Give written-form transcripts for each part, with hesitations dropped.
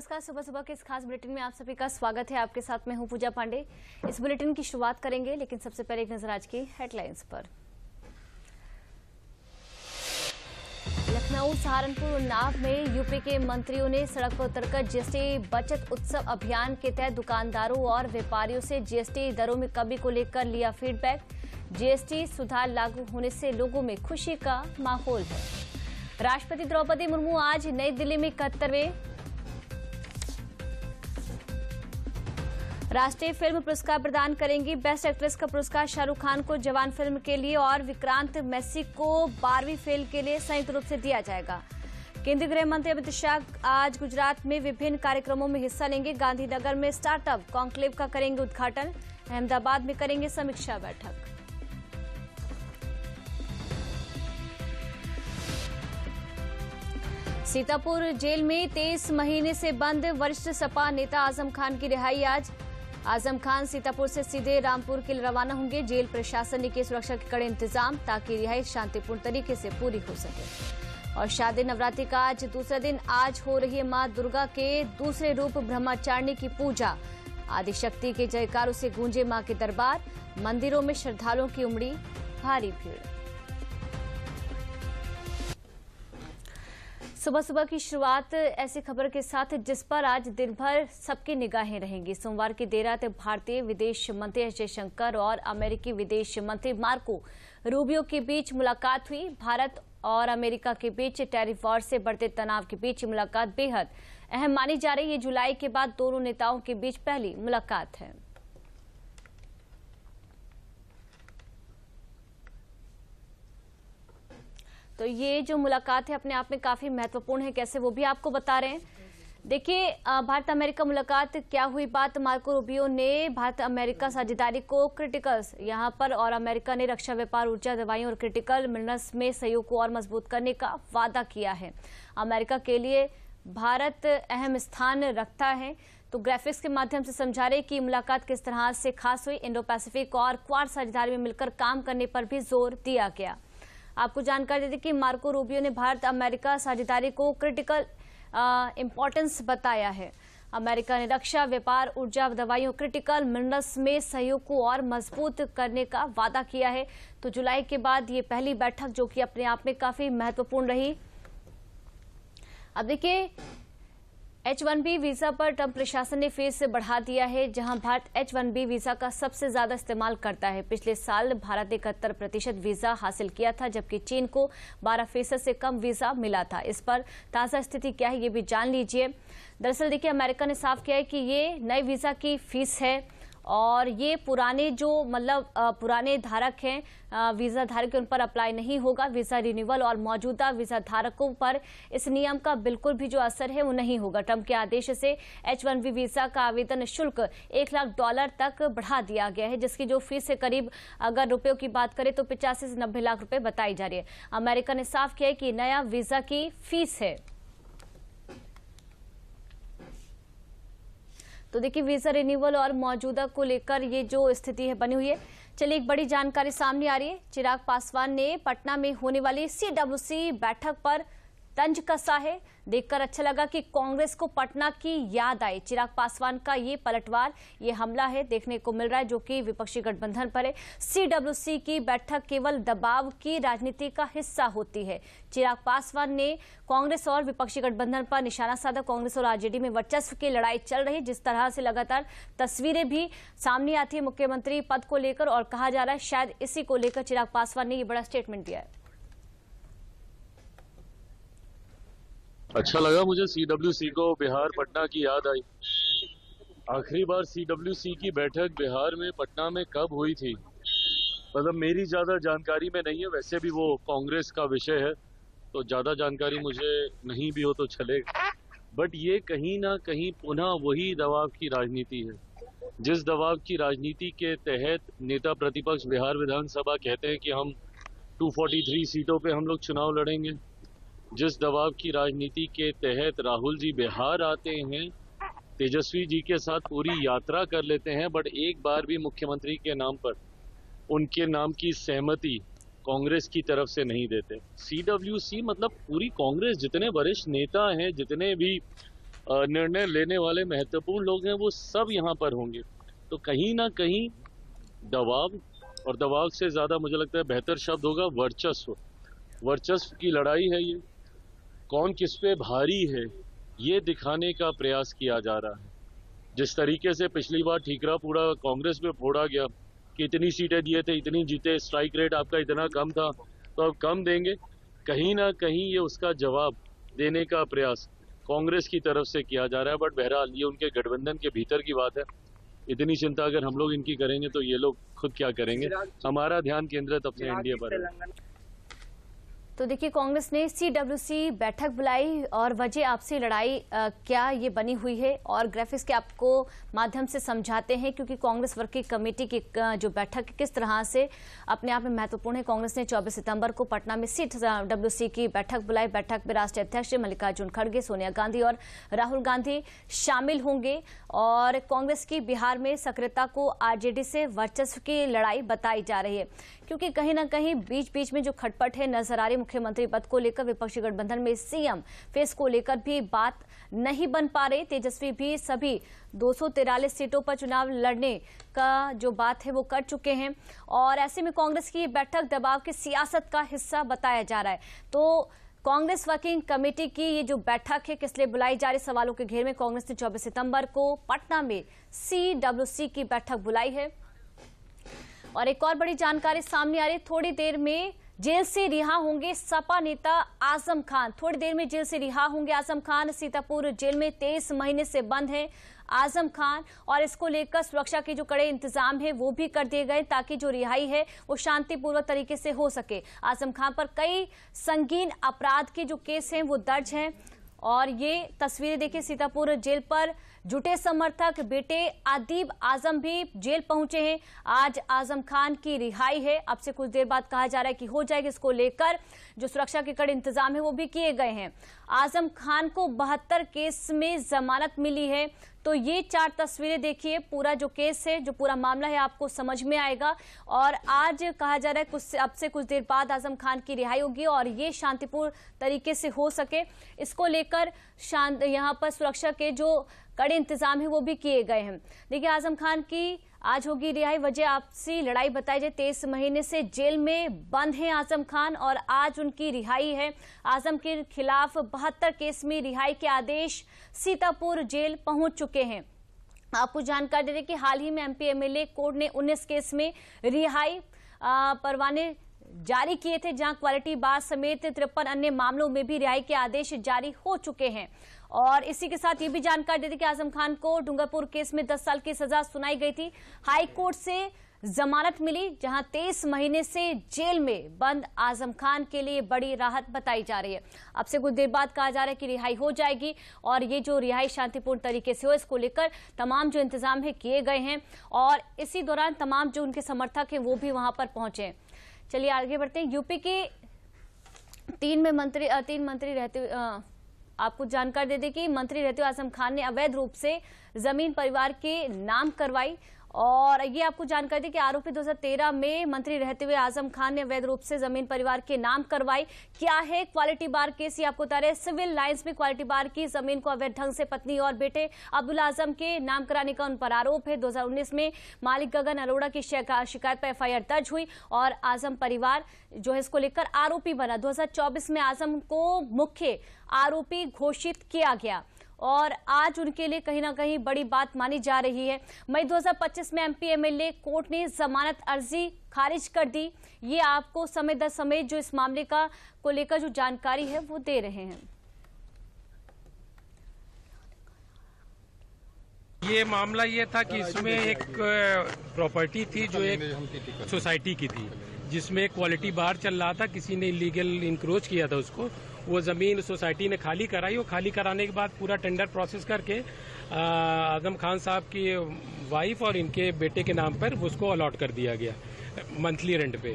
नमस्कार। सुबह सुबह के इस खास बुलेटिन में आप सभी का स्वागत है। आपके साथ मैं हूं पूजा पांडे। इस बुलेटिन की शुरुआत करेंगे, लेकिन सबसे पहले एक नजर आज की हेडलाइंस पर। लखनऊ, सहारनपुर, उन्नाव में यूपी के मंत्रियों ने सड़क पर उतरकर जीएसटी बचत उत्सव अभियान के तहत दुकानदारों और व्यापारियों से जीएसटी दरों में कमी को लेकर लिया फीडबैक। जीएसटी सुधार लागू होने से लोगों में खुशी का माहौल है। राष्ट्रपति द्रौपदी मुर्मू आज नई दिल्ली में 71वें राष्ट्रीय फिल्म पुरस्कार प्रदान करेंगी। बेस्ट एक्ट्रेस का पुरस्कार शाहरुख खान को जवान फिल्म के लिए और विक्रांत मैसी को 12वीं फिल्म के लिए संयुक्त रूप से दिया जाएगा। केंद्रीय गृह मंत्री अमित शाह आज गुजरात में विभिन्न कार्यक्रमों में हिस्सा लेंगे। गांधीनगर में स्टार्टअप कॉन्क्लेव का करेंगे उद्घाटन। अहमदाबाद में करेंगे समीक्षा बैठक। सीतापुर जेल में 23 महीने से बंद वरिष्ठ सपा नेता आजम खान की रिहाई आज। आजम खान सीतापुर से सीधे रामपुर के लिए रवाना होंगे। जेल प्रशासन ने किए सुरक्षा के कड़े इंतजाम ताकि रिहाई शांतिपूर्ण तरीके से पूरी हो सके। और शारदीय नवरात्रि का आज दूसरा दिन आज हो रही है मां दुर्गा के दूसरे रूप ब्रह्मचारिणी की पूजा। आदिशक्ति के जयकारों से गूंजे मां के दरबार। मंदिरों में श्रद्धालुओं की उमड़ी भारी भीड़। सुबह सुबह की शुरुआत ऐसी खबर के साथ जिस पर आज दिन भर सबकी निगाहें रहेंगी। सोमवार की देर रात भारतीय विदेश मंत्री एस जयशंकर और अमेरिकी विदेश मंत्री मार्को रूबियो के बीच मुलाकात हुई। भारत और अमेरिका के बीच टैरिफ वॉर से बढ़ते तनाव के बीच मुलाकात बेहद अहम मानी जा रही है। जुलाई के बाद दोनों नेताओं के बीच पहली मुलाकात है। तो ये जो मुलाकात है अपने आप में काफी महत्वपूर्ण है। कैसे, वो भी आपको बता रहे हैं। देखिए, भारत अमेरिका मुलाकात क्या हुई बात। मार्को रूबियो ने भारत अमेरिका साझेदारी को क्रिटिकल्स यहां पर और अमेरिका ने रक्षा, व्यापार, ऊर्जा, दवाइयों और क्रिटिकल मिनरल्स में सहयोग को और मजबूत करने का वादा किया है। अमेरिका के लिए भारत अहम स्थान रखता है। तो ग्राफिक्स के माध्यम से समझा रहे कि मुलाकात किस तरह से खास हुई। इंडो पैसिफिक और क्वाड साझेदारी में मिलकर काम करने पर भी जोर दिया गया। आपको जानकारी देते कि मार्को रूबियो ने भारत अमेरिका साझेदारी को क्रिटिकल इंपॉर्टेंस बताया है। अमेरिका ने रक्षा, व्यापार, ऊर्जा, दवाइयों, क्रिटिकल मिनरल्स में सहयोग को और मजबूत करने का वादा किया है। तो जुलाई के बाद ये पहली बैठक जो कि अपने आप में काफी महत्वपूर्ण रही। अब देखिए, H-1B वीजा पर ट्रंप प्रशासन ने फीस बढ़ा दिया है। जहां भारत H-1B वीजा का सबसे ज्यादा इस्तेमाल करता है। पिछले साल भारत ने 71% वीजा हासिल किया था, जबकि चीन को 12% से कम वीजा मिला था। इस पर ताजा स्थिति क्या है ये भी जान लीजिए। दरअसल देखिए, अमेरिका ने साफ किया है कि ये नए वीजा की फीस है और ये पुराने जो पुराने धारक हैं वीजा धारक उन पर अप्लाई नहीं होगा। वीजा रिन्यूअल और मौजूदा वीजा धारकों पर इस नियम का बिल्कुल भी जो असर है वो नहीं होगा। ट्रंप के आदेश से H-1B वीजा का आवेदन शुल्क $1 लाख तक बढ़ा दिया गया है, जिसकी जो फीस है करीब अगर रुपयों की बात करें तो 85 से 90 लाख रुपए बताई जा रही है। अमेरिका ने साफ किया है कि नया वीजा की फीस है। तो देखिए, वीजा रिन्यूअल और मौजूदा को लेकर ये जो स्थिति है बनी हुई है। चलिए, एक बड़ी जानकारी सामने आ रही है। चिराग पासवान ने पटना में होने वाली CWC बैठक पर तंज कसा है। देखकर अच्छा लगा कि कांग्रेस को पटना की याद आई। चिराग पासवान का ये पलटवार, ये हमला है देखने को मिल रहा है, जो कि विपक्षी गठबंधन पर है। CWC की बैठक केवल दबाव की राजनीति का हिस्सा होती है। चिराग पासवान ने कांग्रेस और विपक्षी गठबंधन पर निशाना साधा। कांग्रेस और आरजेडी में वर्चस्व की लड़ाई चल रही, जिस तरह से लगातार तस्वीरें भी सामने आती है मुख्यमंत्री पद को लेकर, और कहा जा रहा है शायद इसी को लेकर चिराग पासवान ने ये बड़ा स्टेटमेंट दिया है। अच्छा लगा मुझे CWC को बिहार पटना की याद आई। आखिरी बार CWC की बैठक बिहार में पटना में कब हुई थी, मतलब मेरी ज्यादा जानकारी में नहीं है। वैसे भी वो कांग्रेस का विषय है तो ज्यादा जानकारी मुझे नहीं भी हो तो चलेगा। बट ये कहीं ना कहीं पुनः वही दबाव की राजनीति है, जिस दबाव की राजनीति के तहत नेता प्रतिपक्ष बिहार विधानसभा कहते हैं कि हम 243 सीटों पे हम लोग चुनाव लड़ेंगे। जिस दबाव की राजनीति के तहत राहुल जी बिहार आते हैं, तेजस्वी जी के साथ पूरी यात्रा कर लेते हैं, बट एक बार भी मुख्यमंत्री के नाम पर उनके नाम की सहमति कांग्रेस की तरफ से नहीं देते। CWC मतलब पूरी कांग्रेस, जितने वरिष्ठ नेता हैं, जितने भी निर्णय लेने वाले महत्वपूर्ण लोग हैं वो सब यहाँ पर होंगे। तो कहीं ना कहीं दबाव, और दबाव से ज़्यादा मुझे लगता है बेहतर शब्द होगा वर्चस्व। वर्चस्व की लड़ाई है ये, कौन किस पे भारी है ये दिखाने का प्रयास किया जा रहा है। जिस तरीके से पिछली बार ठीकरा पूरा कांग्रेस में फोड़ा गया कि इतनी सीटें दिए थे, इतनी जीते, स्ट्राइक रेट आपका इतना कम था तो अब कम देंगे, कहीं ना कहीं ये उसका जवाब देने का प्रयास कांग्रेस की तरफ से किया जा रहा है। बट बहरहाल ये उनके गठबंधन के भीतर की बात है। इतनी चिंता अगर हम लोग इनकी करेंगे तो ये लोग खुद क्या करेंगे। हमारा ध्यान केंद्रित अपने एनडीए पर है। तो देखिए, कांग्रेस ने CWC बैठक बुलाई और वजह आपसी लड़ाई क्या ये बनी हुई है, और ग्राफिक्स के आपको माध्यम से समझाते हैं, क्योंकि कांग्रेस वर्किंग कमेटी की जो बैठक किस तरह से अपने आप में महत्वपूर्ण है। कांग्रेस ने 24 सितंबर को पटना में CWC की बैठक बुलाई। बैठक में राष्ट्रीय अध्यक्ष मल्लिकार्जुन खड़गे, सोनिया गांधी और राहुल गांधी शामिल होंगे, और कांग्रेस की बिहार में सक्रियता को आरजेडी से वर्चस्व की लड़ाई बताई जा रही है, क्योंकि कहीं ना कहीं बीच बीच में जो खटपट है नजर आ रही मुख्यमंत्री पद को लेकर। विपक्षी गठबंधन में सीएम फेस को लेकर भी बात नहीं बन पा रही। तेजस्वी भी सभी 243 सीटों पर चुनाव लड़ने का जो बात है वो कर चुके हैं, और ऐसे में कांग्रेस की बैठक दबाव की सियासत का हिस्सा बताया जा रहा है। तो कांग्रेस वर्किंग कमेटी की ये जो बैठक है किस लिए बुलाई जा रही, सवालों के घेर में कांग्रेस ने 24 सितंबर को पटना में CWC की बैठक बुलाई है। और एक और बड़ी जानकारी सामने आ रही, थोड़ी देर में जेल से रिहा होंगे सपा नेता आजम खान। थोड़ी देर में जेल से रिहा होंगे आजम खान। सीतापुर जेल में 23 महीने से बंद है आजम खान, और इसको लेकर सुरक्षा के जो कड़े इंतजाम है वो भी कर दिए गए ताकि जो रिहाई है वो शांतिपूर्वक तरीके से हो सके। आजम खान पर कई संगीन अपराध के जो केस हैं वो दर्ज हैं, और ये तस्वीरें देखिए, सीतापुर जेल पर जुटे समर्थक बेटे आदिब आजम भी जेल पहुंचे हैं। आज आजम खान की रिहाई है, अब से कुछ देर बाद कहा जा रहा है कि हो जाएगी। इसको लेकर जो सुरक्षा के कड़े इंतजाम है वो भी किए गए हैं। आजम खान को 72 केस में जमानत मिली है। तो ये 4 तस्वीरें देखिए, पूरा जो केस है, जो पूरा मामला है आपको समझ में आएगा। और आज कहा जा रहा है अब से कुछ देर बाद आजम खान की रिहाई होगी और ये शांतिपूर्ण तरीके से हो सके, इसको लेकर यहाँ पर सुरक्षा के जो कड़े इंतजाम है वो भी किए गए हैं। देखिए, आजम खान की आज होगी रिहाई। वजह आपसी लड़ाई बताई जाए, 23 महीने से जेल में बंद हैं आजम खान और आज उनकी रिहाई है। आजम के खिलाफ 72 केस में रिहाई के आदेश सीतापुर जेल पहुंच चुके हैं। आपको जानकारी दे दें कि हाल ही में MP MLA कोर्ट ने 19 केस में रिहाई परवाने जारी किए थे, जहां क्वालिटी बार समेत 53 अन्य मामलों में भी रिहाई के आदेश जारी हो चुके हैं। और इसी के साथ ये भी जानकारी देते कि आजम खान को डूंगरपुर केस में 10 साल की सजा सुनाई गई थी। हाई कोर्ट से जमानत मिली, जहां 23 महीने से जेल में बंद आजम खान के लिए बड़ी राहत बताई जा रही है। अब से कुछ देर बाद कहा जा रहा है कि रिहाई हो जाएगी, और ये जो रिहाई शांतिपूर्ण तरीके से हो, इसको लेकर तमाम जो इंतजाम है किए गए हैं। और इसी दौरान तमाम जो उनके समर्थक हैं वो भी वहां पर पहुंचे। चलिए आगे बढ़ते हैं। यूपी के 3 मंत्री रहते आपको जानकारी दे दें कि मंत्री रहते हुए आजम खान ने अवैध रूप से जमीन परिवार के नाम करवाई। और ये आपको जानकारी दी कि आरोपी 2013 में मंत्री रहते हुए आजम खान ने अवैध रूप से जमीन परिवार के नाम करवाई। क्या है क्वालिटी बार केस, ये आपको बता रहे हैं। सिविल लाइंस में क्वालिटी बार की जमीन को अवैध ढंग से पत्नी और बेटे अब्दुल आजम के नाम कराने का उन पर आरोप है। 2019 में मालिक गगन अरोड़ा की शिकायत पर FIR दर्ज हुई और आजम परिवार जो है इसको लेकर आरोपी बना। 2024 में आजम को मुख्य आरोपी घोषित किया गया और आज उनके लिए कहीं ना कहीं बड़ी बात मानी जा रही है। मई 2025 में MP MLA कोर्ट ने जमानत अर्जी खारिज कर दी। ये आपको समय दर समय जो इस मामले का को लेकर जो जानकारी है वो दे रहे हैं। ये मामला ये था कि इसमें एक प्रॉपर्टी थी जो एक सोसाइटी की थी, जिसमें क्वालिटी बार चल रहा था। किसी ने इलीगल इंक्रोच किया था उसको, वो जमीन सोसाइटी ने खाली कराई। वो खाली कराने के बाद पूरा टेंडर प्रोसेस करके आजम खान साहब की वाइफ और इनके बेटे के नाम पर उसको अलॉट कर दिया गया मंथली रेंट पे।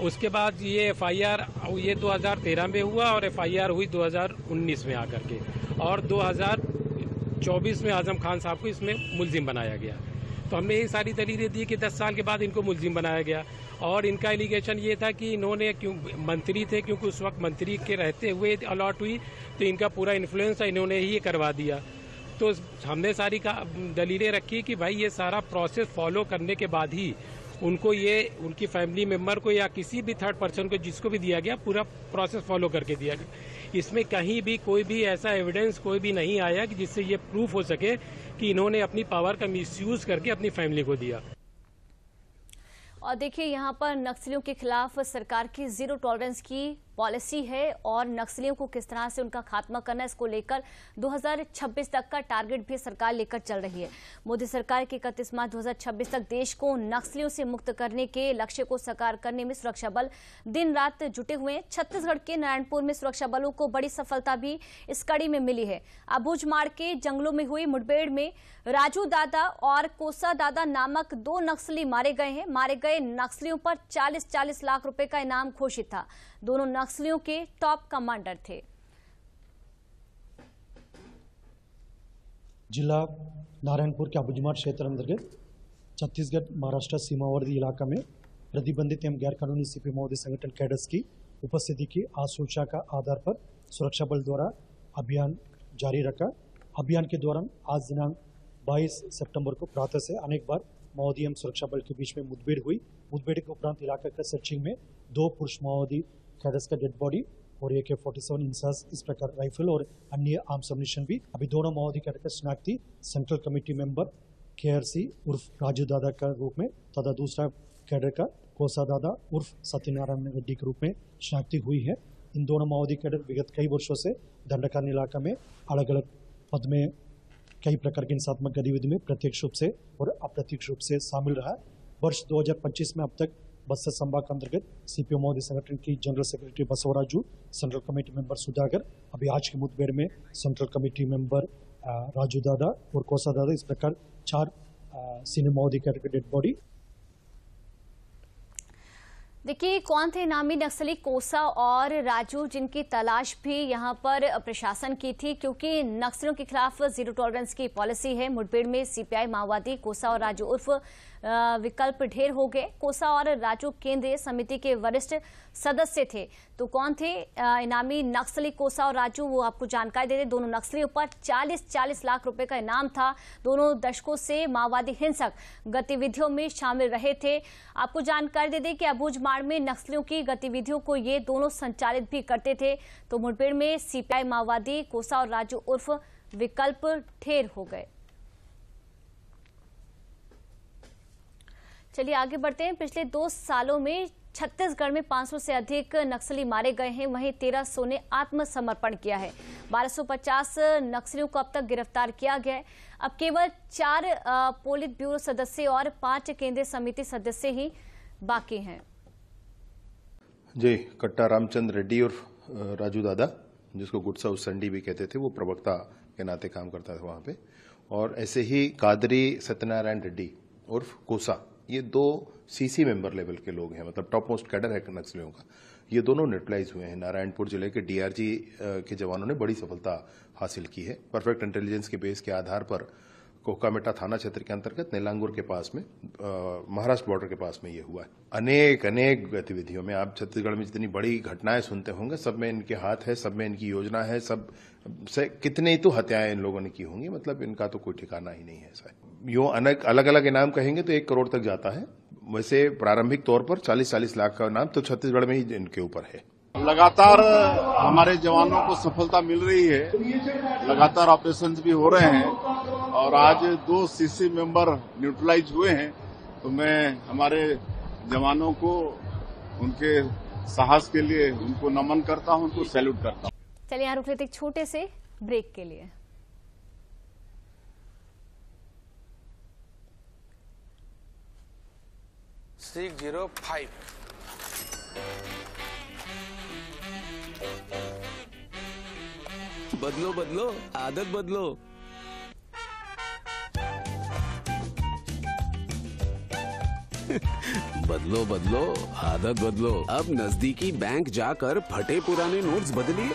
उसके बाद ये FIR ये 2013 में हुआ और FIR हुई 2019 में आकर के, और 2024 में आजम खान साहब को इसमें मुलजिम बनाया गया। तो हमने ये सारी दलीलें दी कि 10 साल के बाद इनको मुलजिम बनाया गया। और इनका एलिगेशन ये था कि इन्होंने क्यों मंत्री थे, क्योंकि उस वक्त मंत्री के रहते हुए अलॉट हुई, तो इनका पूरा इन्फ्लुएंस इन्होंने ही करवा दिया। तो हमने सारी का दलीलें रखी कि भाई ये सारा प्रोसेस फॉलो करने के बाद ही उनको ये उनकी फैमिली मेंबर को या किसी भी थर्ड पर्सन को जिसको भी दिया गया पूरा प्रोसेस फॉलो करके दिया गया। इसमें कहीं भी कोई भी ऐसा एविडेंस कोई भी नहीं आया कि जिससे ये प्रूफ हो सके कि इन्होंने अपनी पावर का मिसयूज करके अपनी फैमिली को दिया। और देखिए यहाँ पर नक्सलियों के खिलाफ सरकार की जीरो टॉलरेंस की पॉलिसी है और नक्सलियों को किस तरह से उनका खात्मा करना है इसको लेकर 2026 तक का टारगेट भी सरकार लेकर चल रही है। मोदी सरकार के 31 मार्च 2026 तक देश को नक्सलियों से मुक्त करने के लक्ष्य को साकार करने में सुरक्षा बल दिन रात जुटे हुए हैं। छत्तीसगढ़ के नारायणपुर में सुरक्षा बलों को बड़ी सफलता भी इस कड़ी में मिली है। अबूझमाड़ के जंगलों में हुई मुठभेड़ में राजू दादा और कोसा दादा नामक 2 नक्सली मारे गए हैं। मारे गए नक्सलियों पर 40-40 लाख रुपए का इनाम घोषित था। दोनों नक्सलियों के टॉप कमांडर थे। जिला नारायणपुर के अबूझमाड़ क्षेत्र अंतर्गत छत्तीसगढ़ महाराष्ट्र सीमावर्ती इलाका में प्रतिबंधित एवं गैर कानूनी सीपी माओवादी संगठन कैडर्स की उपस्थिति की आशंका का आधार पर सुरक्षा बल द्वारा अभियान जारी रखा। अभियान के दौरान आज दिनांक 22 सितंबर को प्रातः से अनेक बार माओवादी एवं सुरक्षा बल के बीच में मुठभेड़ हुई। मुठभेड़ के उपरांत इलाका का सर्चिंग में 2 पुरुष माओवादी कैडर्स का डेड बॉडी और AK-47 इंसास इस प्रकार राइफल और अन्य आर्म्स एम्युनिशन भी। अभी दोनों माओवादी कैडर का शनाख्ती सेंट्रल कमेटी मेंबर KRC उर्फ राजू दादा का रूप में तथा दूसरा कैडर का कोसा दादा उर्फ सत्यनारायण रेड्डी के रूप में शनाख्ती हुई है। इन दोनों माओवादी कैडर विगत कई वर्षों से दंडकारण्य इलाका में अलग अलग पद में कई प्रकार की हिंसात्मक गतिविधि में प्रत्यक्ष रूप से और अप्रत्यक्ष रूप से शामिल रहा। वर्ष 2025 में अब तक बस्तर संभाग के अंतर्गत सीपीओ माओवादी संगठन की general secretary Basavaraju, central committee member Sudhakar, अभी आज की मुठभेड़ में सेंट्रल कमेटी मेंबर राजू दादा और कोसा दादा, इस प्रकार 4 सीनियर माओवादी कैडर के डेड बॉडी। देखिए कौन थे नामी नक्सली कोसा और राजू जिनकी तलाश भी यहां पर प्रशासन की थी, क्योंकि नक्सलियों के खिलाफ जीरो टॉलरेंस की पॉलिसी है। मुठभेड़ में सीपीआई माओवादी कोसा और राजू उर्फ विकल्प ढेर हो गए। कोसा और राजू केंद्रीय समिति के वरिष्ठ सदस्य थे। तो कौन थे इनामी नक्सली कोसा और राजू, वो आपको जानकारी दे दें। दोनों नक्सलियों पर 40-40 लाख रुपए का इनाम था। दोनों दशकों से माओवादी हिंसक गतिविधियों में शामिल रहे थे। आपको जानकारी दे दें कि अबूझमाड़ में नक्सलियों की गतिविधियों को ये दोनों संचालित भी करते थे। तो मुठभेड़ में सीपीआई माओवादी कोसा और राजू उर्फ विकल्प ढेर हो गए। चलिए आगे बढ़ते हैं। पिछले 2 सालों में छत्तीसगढ़ में 500 से अधिक नक्सली मारे गए हैं। वहीं 1300 ने आत्मसमर्पण किया है। 1250 नक्सलियों को अब तक गिरफ्तार किया गया है। अब केवल 4 पोलित ब्यूरो सदस्य और 5 केंद्रीय समिति सदस्य ही बाकी हैं। जी, कट्टा रामचंद्र रेड्डी और राजू दादा, जिसको गुटसा उसंडी भी कहते थे, वो प्रवक्ता के नाते काम करता था वहां पे। और ऐसे ही कादरी सत्यनारायण रेड्डी उर्फ कोसा, ये 2 सीसी मेंबर लेवल के लोग हैं, मतलब टॉप मोस्ट कैडर है नक्सलियों का। ये दोनों न्यूट्रलाइज हुए हैं। नारायणपुर जिले के DRG के जवानों ने बड़ी सफलता हासिल की है। परफेक्ट इंटेलिजेंस के बेस के आधार पर कोकामेटा थाना क्षेत्र के अंतर्गत नेलांगुर के पास में, महाराष्ट्र बॉर्डर के पास में ये हुआ है। अनेक गतिविधियों में आप छत्तीसगढ़ में जितनी बड़ी घटनाएं सुनते होंगे, सब में इनके हाथ है, सब में इनकी योजना है, सब से कितने ही तो हत्याएं इन लोगों ने की होंगी। मतलब इनका तो कोई ठिकाना ही नहीं है। यूं अलग अलग इनाम कहेंगे तो 1 करोड़ तक जाता है। वैसे प्रारंभिक तौर पर 40-40 लाख का इनाम तो छत्तीसगढ़ में ही इनके ऊपर है। लगातार हमारे जवानों को सफलता मिल रही है। लगातार ऑपरेशंस भी हो रहे हैं और आज 2 सीसी मेंबर न्यूट्रलाइज हुए हैं। तो मैं हमारे जवानों को उनके साहस के लिए उनको नमन करता हूं, उनको सैल्यूट करता हूं। चलिए यहाँ रुक लेते एक छोटे से ब्रेक के लिए। बदलो आदत बदलो। बदलो आदत बदलो। अब नजदीकी बैंक जाकर फटे पुराने नोट्स बदलिए।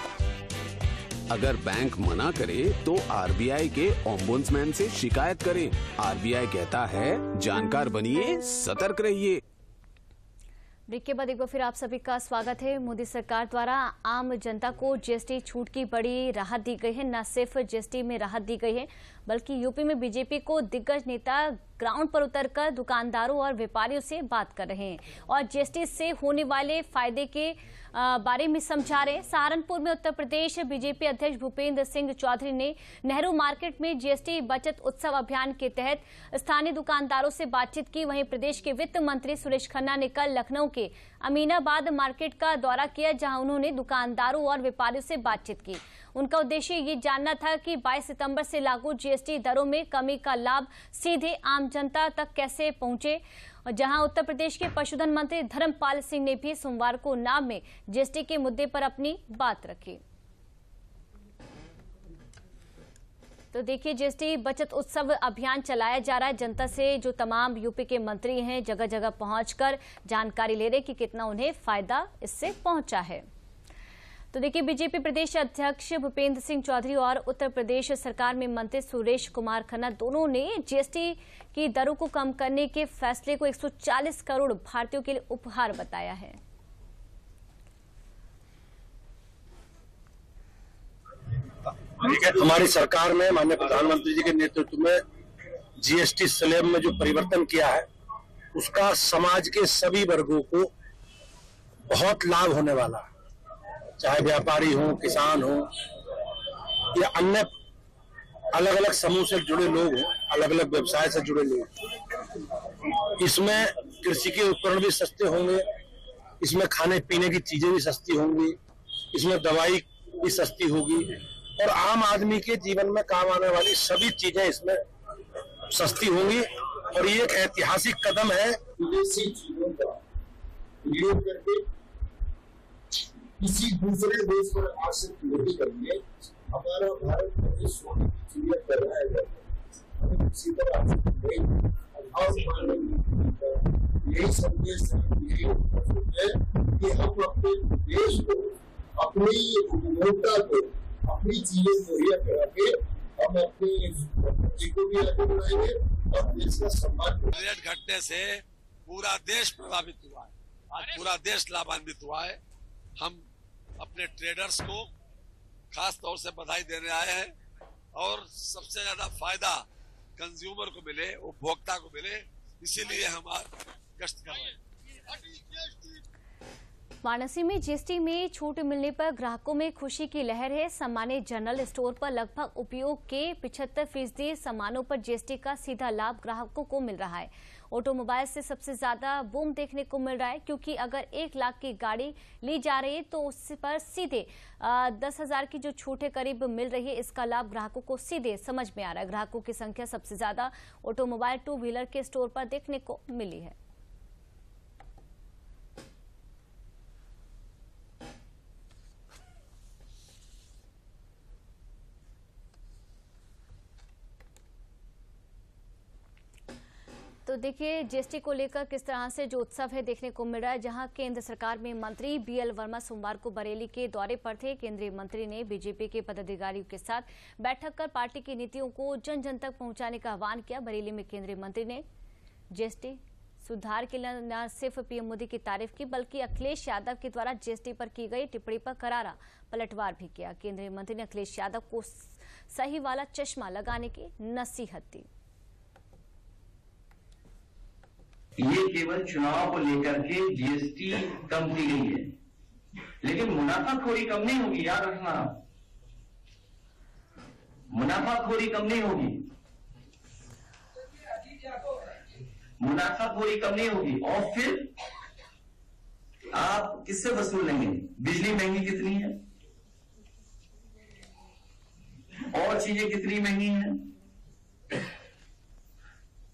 अगर बैंक मना करे तो RBI के ओम्बुड्समैन से शिकायत करें। RBI कहता है जानकार बनिए, सतर्क रहिए। ब्रेक के बाद एक बार फिर आप सभी का स्वागत है। मोदी सरकार द्वारा आम जनता को जीएसटी छूट की बड़ी राहत दी गई है। न सिर्फ जीएसटी में राहत दी गई है बल्कि यूपी में बीजेपी को दिग्गज नेता ग्राउंड पर उतरकर दुकानदारों और व्यापारियों से बात कर रहे हैं और जीएसटी से होने वाले फायदे के बारे में समझा रहे हैं। सहारनपुर में उत्तर प्रदेश बीजेपी अध्यक्ष भूपेंद्र सिंह चौधरी ने नेहरू मार्केट में जीएसटी बचत उत्सव अभियान के तहत स्थानीय दुकानदारों से बातचीत की। वहीं प्रदेश के वित्त मंत्री सुरेश खन्ना ने कल लखनऊ के अमीनाबाद मार्केट का दौरा किया, जहां उन्होंने दुकानदारों और व्यापारियों से बातचीत की। उनका उद्देश्य ये जानना था कि 22 सितंबर से लागू जीएसटी दरों में कमी का लाभ सीधे आम जनता तक कैसे पहुंचे। जहां उत्तर प्रदेश के पशुधन मंत्री धर्मपाल सिंह ने भी सोमवार को नाम में जीएसटी के मुद्दे पर अपनी बात रखी। तो देखिए, जीएसटी बचत उत्सव अभियान चलाया जा रहा है। जनता से जो तमाम यूपी के मंत्री हैं जगह जगह पहुंचकर जानकारी ले रहे कि कितना उन्हें फायदा इससे पहुंचा है। तो देखिए, बीजेपी प्रदेश अध्यक्ष भूपेंद्र सिंह चौधरी और उत्तर प्रदेश सरकार में मंत्री सुरेश कुमार खन्ना दोनों ने जीएसटी की दरों को कम करने के फैसले को 140 करोड़ भारतीयों के लिए उपहार बताया है। हमारी सरकार में माननीय प्रधानमंत्री जी के नेतृत्व में जीएसटी स्लैब में जो परिवर्तन किया है उसका समाज के सभी वर्गों को बहुत लाभ होने वाला है। चाहे व्यापारी हो, किसान हो या अन्य अलग अलग समूह से जुड़े लोग हो, अलग अलग व्यवसाय से जुड़े लोग। इसमें कृषि के उपकरण भी सस्ते होंगे, इसमें खाने पीने की चीजें भी सस्ती होंगी, इसमें दवाई भी सस्ती होगी और आम आदमी के जीवन में काम आने वाली सभी चीजें इसमें सस्ती होंगी। और ये एक ऐतिहासिक कदम है। विदेशी चीजों का उपयोग करके किसी दूसरे देश पर आश्रित नहीं करेंगे। हमारा भारत में सोने की चिड़िया कर रहा है, हमें किसी पर आश्रित नहीं। यही संदेश है कि हम अपने देश को, अपनी उपभोक्ता को, अपनी चीजें मुहैया करा के हम अपने जी को भी आगे बढ़ाएंगे और देश का सम्मान। रेट घटने से पूरा देश प्रभावित हुआ है, आज पूरा देश लाभान्वित हुआ है। हम अपने ट्रेडर्स को खास तौर से बधाई देने आए हैं और सबसे ज्यादा फायदा कंज्यूमर को मिले, उपभोक्ता को मिले, इसीलिए हम आज गश्त कर रहे हैं। वाराणसी में जीएसटी में छूट मिलने पर ग्राहकों में खुशी की लहर है। सामान्य जनरल स्टोर पर लगभग उपयोग के 75% सामानों पर जीएसटी का सीधा लाभ ग्राहकों को मिल रहा है। ऑटोमोबाइल से सबसे ज्यादा बूम देखने को मिल रहा है, क्योंकि अगर 1 लाख की गाड़ी ली जा रही है तो उस पर सीधे 10,000 की जो छूट है करीब मिल रही है। इसका लाभ ग्राहकों को सीधे समझ में आ रहा है। ग्राहकों की संख्या सबसे ज्यादा ऑटोमोबाइल 2 व्हीलर के स्टोर पर देखने को मिली है। तो देखिए, जीएसटी को लेकर किस तरह से जो उत्सव है देखने को मिल रहा है। जहां केंद्र सरकार में मंत्री बीएल वर्मा सोमवार को बरेली के दौरे पर थे। केंद्रीय मंत्री ने बीजेपी के पदाधिकारियों के साथ बैठक कर पार्टी की नीतियों को जन जन तक पहुंचाने का आह्वान किया। बरेली में केंद्रीय मंत्री ने जीएसटी सुधार के लिए न सिर्फ पीएम मोदी की तारीफ की, बल्कि अखिलेश यादव के द्वारा जीएसटी पर की गई टिप्पणी पर करारा पलटवार भी किया। केंद्रीय मंत्री ने अखिलेश यादव को सही वाला चश्मा लगाने की नसीहत दी। ये केवल चुनाव को लेकर के जीएसटी कम की गई है, लेकिन मुनाफाखोरी कम नहीं होगी। याद रखना, मुनाफाखोरी कम नहीं होगी, मुनाफाखोरी कम नहीं होगी। और फिर आप किससे वसूल लेंगे? बिजली महंगी कितनी है और चीजें कितनी महंगी हैं,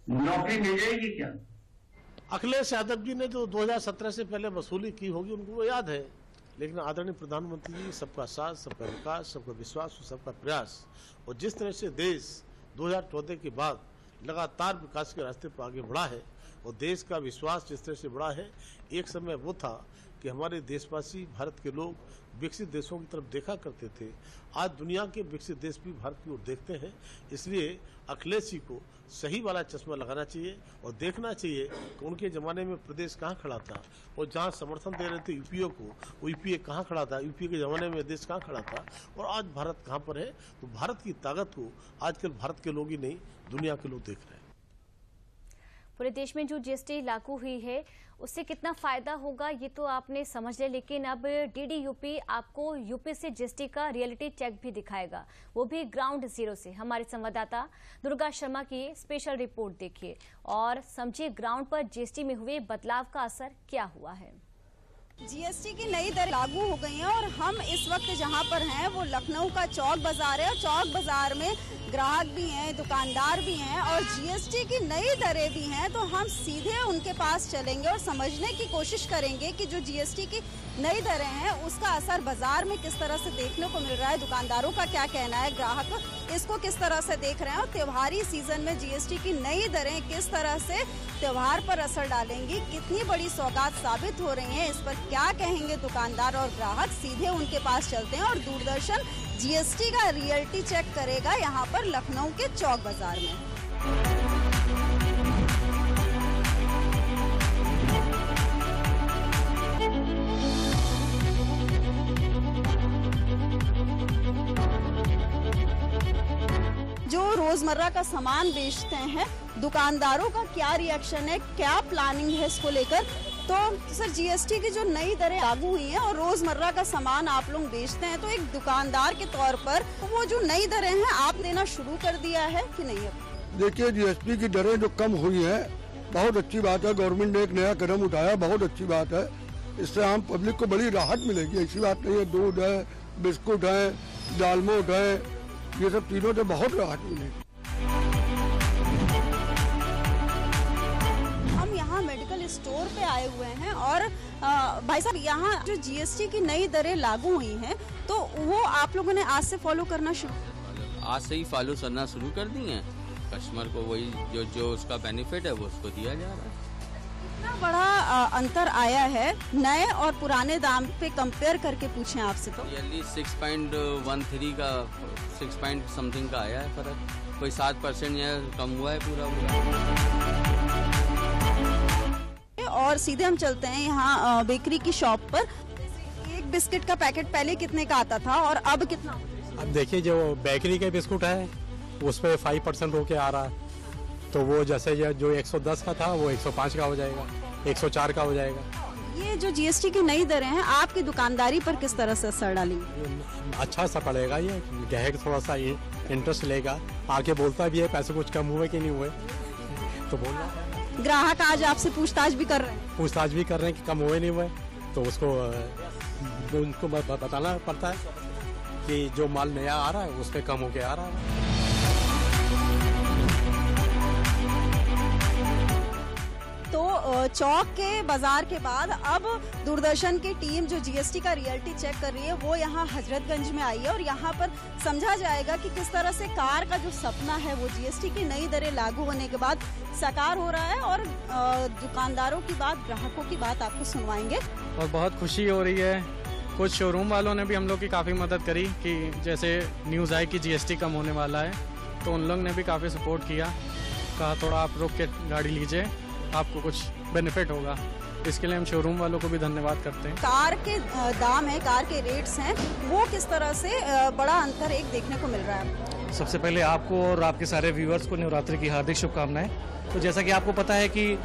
नौकरी मिल जाएगी क्या? अखिलेश यादव जी ने जो 2017 से पहले वसूली की होगी उनको वो याद है, लेकिन आदरणीय प्रधानमंत्री जी सबका साथ, सबका विकास, सबका विश्वास और सबका प्रयास, और जिस तरह से देश 2014 के बाद लगातार विकास के रास्ते पर आगे बढ़ा है और देश का विश्वास जिस तरह से बढ़ा है, एक समय वो था कि हमारे देशवासी, भारत के लोग विकसित देशों की तरफ देखा करते थे। आज दुनिया के विकसित देश भी भारत की ओर देखते हैं। इसलिए अखिलेश जी को सही वाला चश्मा लगाना चाहिए और देखना चाहिए कि उनके ज़माने में प्रदेश कहाँ खड़ा था और जहाँ समर्थन दे रहे थे यूपीए को, वो यूपीए कहाँ खड़ा था, यूपीए के ज़माने में देश कहाँ खड़ा था और आज भारत कहाँ पर है। तो भारत की ताकत को आजकल भारत के लोग ही नहीं, दुनिया के लोग देख रहे हैं। पूरे देश में जो जीएसटी लागू हुई है उससे कितना फायदा होगा ये तो आपने समझ लिया, लेकिन अब डीडी यूपी आपको यूपी से जीएसटी का रियलिटी चेक भी दिखाएगा, वो भी ग्राउंड जीरो से। हमारे संवाददाता दुर्गा शर्मा की स्पेशल रिपोर्ट देखिए और समझिए ग्राउंड पर जीएसटी में हुए बदलाव का असर क्या हुआ है। जीएसटी की नई दर लागू हो गई है और हम इस वक्त जहां पर हैं वो लखनऊ का चौक बाजार है और चौक बाजार में ग्राहक भी हैं, दुकानदार भी हैं और जीएसटी की नई दरें भी हैं। तो हम सीधे उनके पास चलेंगे और समझने की कोशिश करेंगे कि जो जीएसटी की नई दरें हैं उसका असर बाजार में किस तरह से देखने को मिल रहा है, दुकानदारों का क्या कहना है, ग्राहक इसको किस तरह से देख रहे हैं और त्योहारी सीजन में जीएसटी की नई दरें किस तरह से त्योहार पर असर डालेंगी, कितनी बड़ी सौगात साबित हो रही है, इस पर क्या कहेंगे दुकानदार और ग्राहक। सीधे उनके पास चलते हैं और दूरदर्शन जीएसटी का रियलिटी चेक करेगा यहाँ पर लखनऊ के चौक बाजार में। जो रोजमर्रा का सामान बेचते हैं दुकानदारों का क्या रिएक्शन है, क्या प्लानिंग है इसको लेकर। तो सर जीएसटी की जो नई दरें लागू हुई हैं और रोजमर्रा का सामान आप लोग बेचते हैं तो एक दुकानदार के तौर पर वो जो नई दरें हैं आप देना शुरू कर दिया है कि नहीं? देखिए जीएसटी की दरें जो कम हुई हैं बहुत अच्छी बात है, गवर्नमेंट ने एक नया कदम उठाया, बहुत अच्छी बात है। इससे आम पब्लिक को बड़ी राहत मिलेगी, ऐसी बात नहीं है। दूध है, बिस्कुट है, दालमोट है, ये सब चीजों से बहुत राहत मिलेगी। मेडिकल स्टोर पे आए हुए हैं और भाई साहब यहाँ जो जीएसटी की नई दरें लागू हुई हैं तो वो आप लोगों ने आज से फॉलो करना शुरू, आज से ही फॉलो करना शुरू कर दी हैं। कस्टमर को वही जो उसका बेनिफिट है वो उसको दिया जा रहा है। इतना बड़ा अंतर आया है नए और पुराने दाम पे कंपेयर करके पूछें आपसे तो 6.13 का 6 समथिंग का आया है फर्क, कोई 7% या कम हुआ है पूरा। और सीधे हम चलते हैं यहाँ बेकरी की शॉप पर। एक बिस्किट का पैकेट पहले कितने का आता था और अब कितना? अब देखिए जो बेकरी के बिस्कुट है उस पे 5% होके आ रहा है, तो वो जैसे जो 110 का था वो 105 का हो जाएगा, 104 का हो जाएगा। ये जो जीएसटी की नई दरें हैं आपकी दुकानदारी पर किस तरह से असर डालेंगी? अच्छा सा पड़ेगा, ये ग्राहक थोड़ा सा इंटरेस्ट लेगा, आके बोलता भी है पैसे कुछ कम हुए कि नहीं हुए, तो बोल रहा है। ग्राहक आज आपसे पूछताछ भी कर रहे हैं कि कम हुए नहीं हुए, तो उनको बताना पड़ता है कि जो माल नया आ रहा है उस पे कम होके आ रहा है। तो चौक के बाजार के बाद अब दूरदर्शन की टीम जो जीएसटी का रियलिटी चेक कर रही है वो यहाँ हजरतगंज में आई है और यहाँ पर समझा जाएगा कि किस तरह से कार का जो सपना है वो जीएसटी की नई दरें लागू होने के बाद साकार हो रहा है और दुकानदारों की बात, ग्राहकों की बात आपको सुनवाएंगे। और बहुत खुशी हो रही है, कुछ शोरूम वालों ने भी हम लोग की काफ़ी मदद करी कि जैसे न्यूज़ आई कि जीएसटी कम होने वाला है तो उन लोग ने भी काफ़ी सपोर्ट किया, कहा थोड़ा आप रोक के गाड़ी लीजिए, आपको कुछ बेनिफिट होगा। इसके लिए हम शोरूम वालों को भी धन्यवाद करते हैं। कार के दाम है, कार के रेट्स हैं, वो किस तरह से बड़ा अंतर एक देखने को मिल रहा है? सबसे पहले आपको और आपके सारे व्यूअर्स को नवरात्रि की हार्दिक शुभकामनाएं। तो जैसा कि आपको पता है कि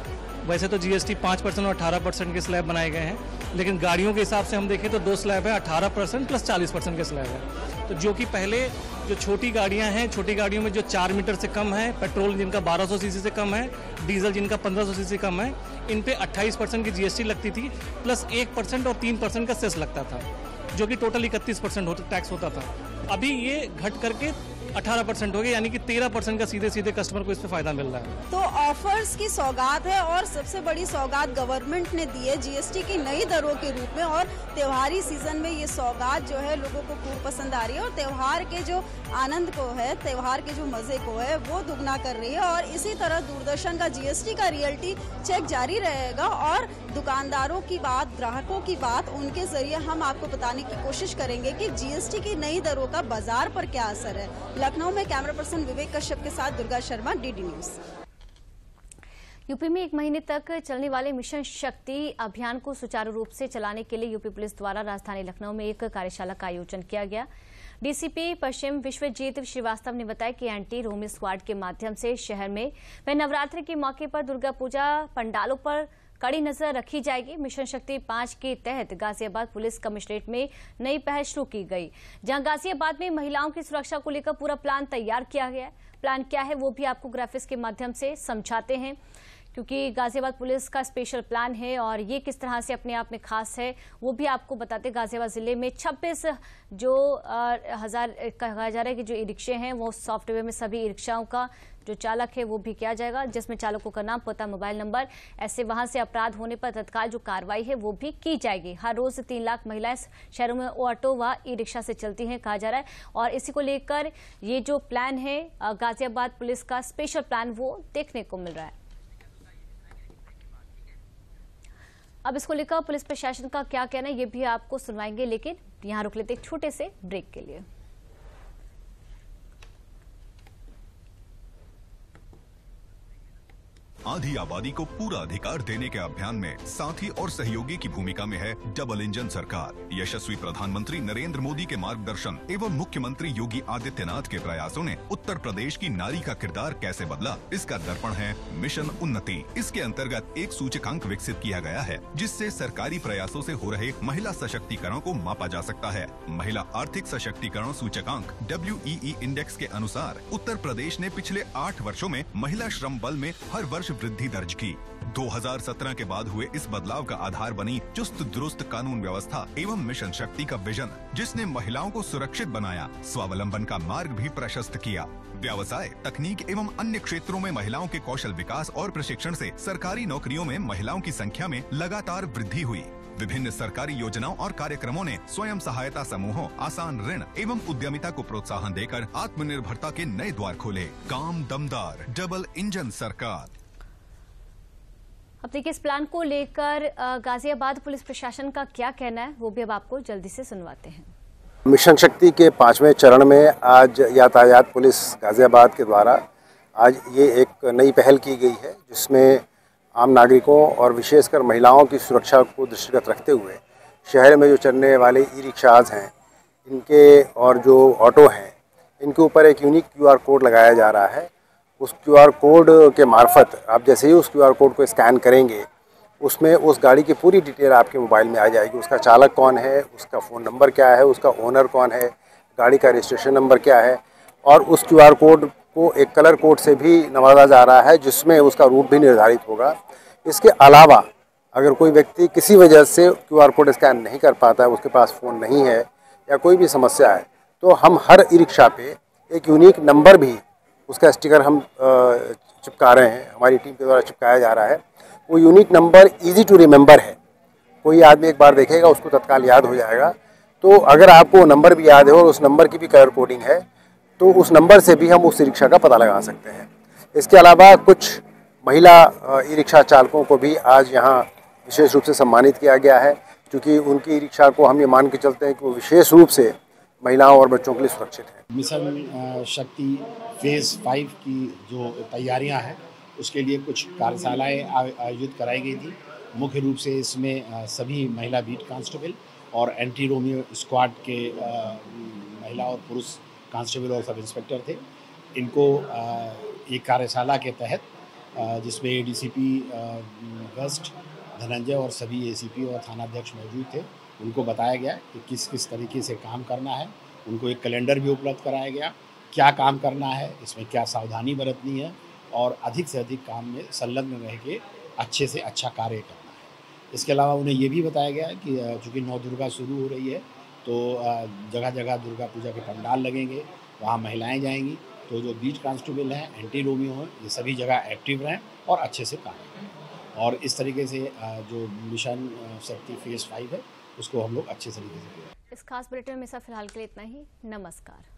वैसे तो जीएसटी 5% और 18% के स्लैब बनाए गए हैं, लेकिन गाड़ियों के हिसाब से हम देखें तो 2 स्लैब है, 18% प्लस 40% के स्लैब है। तो जो कि पहले जो छोटी गाड़ियां हैं, छोटी गाड़ियों में जो 4 मीटर से कम है, पेट्रोल जिनका 1200 सीसी से कम है, डीजल जिनका 1500 सीसी से कम है, इन पे 28% की जीएसटी लगती थी प्लस 1% और 3% का सेस लगता था, जो कि टोटल 31% टैक्स होता था। अभी ये घट करके 18% हो गया, यानी कि 13% का सीधे सीधे कस्टमर को इस पे फायदा मिल रहा है। तो ऑफर्स की सौगात है और सबसे बड़ी सौगात गवर्नमेंट ने दी है जीएसटी की नई दरों के रूप में, और त्योहारी सीजन में ये सौगात जो है लोगों को खूब पसंद आ रही है और त्योहार के जो आनंद को है, त्योहार के जो मजे को है वो दुगना कर रही है। और इसी तरह दूरदर्शन का जीएसटी का रियलिटी चेक जारी रहेगा और दुकानदारों की बात, ग्राहकों की बात, उनके जरिए हम आपको बताने की कोशिश करेंगे कि जीएसटी की नई दरों का बाजार पर क्या असर है। लखनऊ में कैमरा पर्सन विवेक कश्यप के साथ Durga Sharma, DD news. UP में 1 महीने तक चलने वाले मिशन शक्ति अभियान को सुचारू रूप से चलाने के लिए यूपी पुलिस द्वारा राजधानी लखनऊ में एक कार्यशाला का आयोजन किया गया। डीसीपी पश्चिम विश्वजीत श्रीवास्तव ने बताया कि एंटी रोमी स्क्वाड के माध्यम से शहर में नवरात्रि के मौके पर दुर्गा पूजा पंडालों पर कड़ी नजर रखी जाएगी। मिशन शक्ति 5 के तहत गाजियाबाद पुलिस कमिश्नरेट में नई पहल शुरू की गई, जहां गाजियाबाद में महिलाओं की सुरक्षा को लेकर पूरा प्लान तैयार किया गया है। प्लान क्या है वो भी आपको ग्राफिक्स के माध्यम से समझाते हैं, क्योंकि गाजियाबाद पुलिस का स्पेशल प्लान है और ये किस तरह से अपने आप में खास है वो भी आपको बताते। गाजियाबाद जिले में 26 जो हजार कहा जा रहा है कि जो ई रिक्शे हैं वो सॉफ्टवेयर में सभी ई रिक्शाओं का जो चालक है वो भी किया जाएगा, जिसमें चालकों का नाम, पता, मोबाइल नंबर, ऐसे वहां से अपराध होने पर तत्काल जो कार्रवाई है वो भी की जाएगी। हर रोज 3 लाख महिलाएं शहरों में ऑटो व ई रिक्शा से चलती हैं कहा जा रहा है, और इसी को लेकर ये जो प्लान है गाजियाबाद पुलिस का स्पेशल प्लान वो देखने को मिल रहा है। अब इसको लेकर पुलिस प्रशासन का क्या कहना है ये भी आपको सुनवाएंगे, लेकिन यहां रुक लेते एक छोटे से ब्रेक के लिए। आधी आबादी को पूरा अधिकार देने के अभियान में साथी और सहयोगी की भूमिका में है डबल इंजन सरकार। यशस्वी प्रधानमंत्री नरेंद्र मोदी के मार्गदर्शन एवं मुख्यमंत्री योगी आदित्यनाथ के प्रयासों ने उत्तर प्रदेश की नारी का किरदार कैसे बदला, इसका दर्पण है मिशन उन्नति। इसके अंतर्गत एक सूचकांक विकसित किया गया है, जिससे सरकारी प्रयासों से हो रहे महिला सशक्तिकरण को मापा जा सकता है। महिला आर्थिक सशक्तिकरण सूचकांक WEE इंडेक्स के अनुसार उत्तर प्रदेश ने पिछले 8 वर्षों में महिला श्रम बल में हर वर्ष वृद्धि दर्ज की। 2017 के बाद हुए इस बदलाव का आधार बनी चुस्त दुरुस्त कानून व्यवस्था एवं मिशन शक्ति का विजन, जिसने महिलाओं को सुरक्षित बनाया, स्वावलंबन का मार्ग भी प्रशस्त किया। व्यवसाय, तकनीक एवं अन्य क्षेत्रों में महिलाओं के कौशल विकास और प्रशिक्षण से सरकारी नौकरियों में महिलाओं की संख्या में लगातार वृद्धि हुई। विभिन्न सरकारी योजनाओं और कार्यक्रमों ने स्वयं सहायता समूहों, आसान ऋण एवं उद्यमिता को प्रोत्साहन देकर आत्मनिर्भरता के नए द्वार खोले। काम दमदार, डबल इंजन सरकार। अब देखिए इस प्लान को लेकर गाजियाबाद पुलिस प्रशासन का क्या कहना है वो भी अब आपको जल्दी से सुनवाते हैं। मिशन शक्ति के 5वें चरण में आज यातायात पुलिस गाजियाबाद के द्वारा आज ये एक नई पहल की गई है, जिसमें आम नागरिकों और विशेषकर महिलाओं की सुरक्षा को दृष्टिगत रखते हुए शहर में जो चलने वाले ई रिक्शाज हैं इनके और जो ऑटो हैं इनके ऊपर एक यूनिक QR कोड लगाया जा रहा है। उस QR कोड के मार्फत आप जैसे ही उस QR कोड को स्कैन करेंगे उसमें उस गाड़ी की पूरी डिटेल आपके मोबाइल में आ जाएगी। उसका चालक कौन है, उसका फ़ोन नंबर क्या है, उसका ओनर कौन है, गाड़ी का रजिस्ट्रेशन नंबर क्या है, और उस QR कोड को एक कलर कोड से भी नवाजा जा रहा है जिसमें उसका रूट भी निर्धारित होगा। इसके अलावा अगर कोई व्यक्ति किसी वजह से QR कोड स्कैन नहीं कर पाता है, उसके पास फ़ोन नहीं है या कोई भी समस्या है, तो हम हर ई रिक्शा पे एक यूनिक नंबर भी उसका स्टिकर हम चिपका रहे हैं, हमारी टीम के द्वारा चिपकाया जा रहा है। वो unique number easy to remember है, कोई आदमी एक बार देखेगा उसको तत्काल याद हो जाएगा। तो अगर आपको नंबर भी याद है और उस नंबर की भी कलर कोडिंग है तो उस नंबर से भी हम उस रिक्शा का पता लगा सकते हैं। इसके अलावा कुछ महिला ई रिक्शा चालकों को भी आज यहाँ विशेष रूप से सम्मानित किया गया है, क्योंकि उनकी ई रिक्शा को हम ये मान के चलते हैं कि वो विशेष रूप से महिलाओं और बच्चों के लिए सुरक्षित है। मिशन शक्ति फेज़ 5 की जो तैयारियां हैं उसके लिए कुछ कार्यशालाएं आयोजित कराई गई थी। मुख्य रूप से इसमें सभी महिला बीट कांस्टेबल और एंटी रोमियो स्क्वाड के महिला और पुरुष कांस्टेबल और सब इंस्पेक्टर थे। इनको एक कार्यशाला के तहत जिसमें ADCP वेस्ट धनंजय और सभी ACP और थानाध्यक्ष मौजूद थे, उनको बताया गया कि किस किस तरीके से काम करना है। उनको एक कैलेंडर भी उपलब्ध कराया गया, क्या काम करना है, इसमें क्या सावधानी बरतनी है और अधिक से अधिक काम में संलग्न रह के अच्छे से अच्छा कार्य करना है। इसके अलावा उन्हें ये भी बताया गया कि चूँकि 9 दुर्गा शुरू हो रही है तो जगह जगह दुर्गा पूजा के पंडाल लगेंगे, वहाँ महिलाएं जाएंगी, तो जो बीट कांस्टेबल हैं, एंटी रोमियो हैं, ये सभी जगह एक्टिव रहें और अच्छे से काम करें। और इस तरीके से जो मिशन शक्ति फेज़ 5 है उसको हम लोग अच्छे तरीके से करें। इस खास बुलेटिन में फिलहाल के लिए इतना ही। नमस्कार।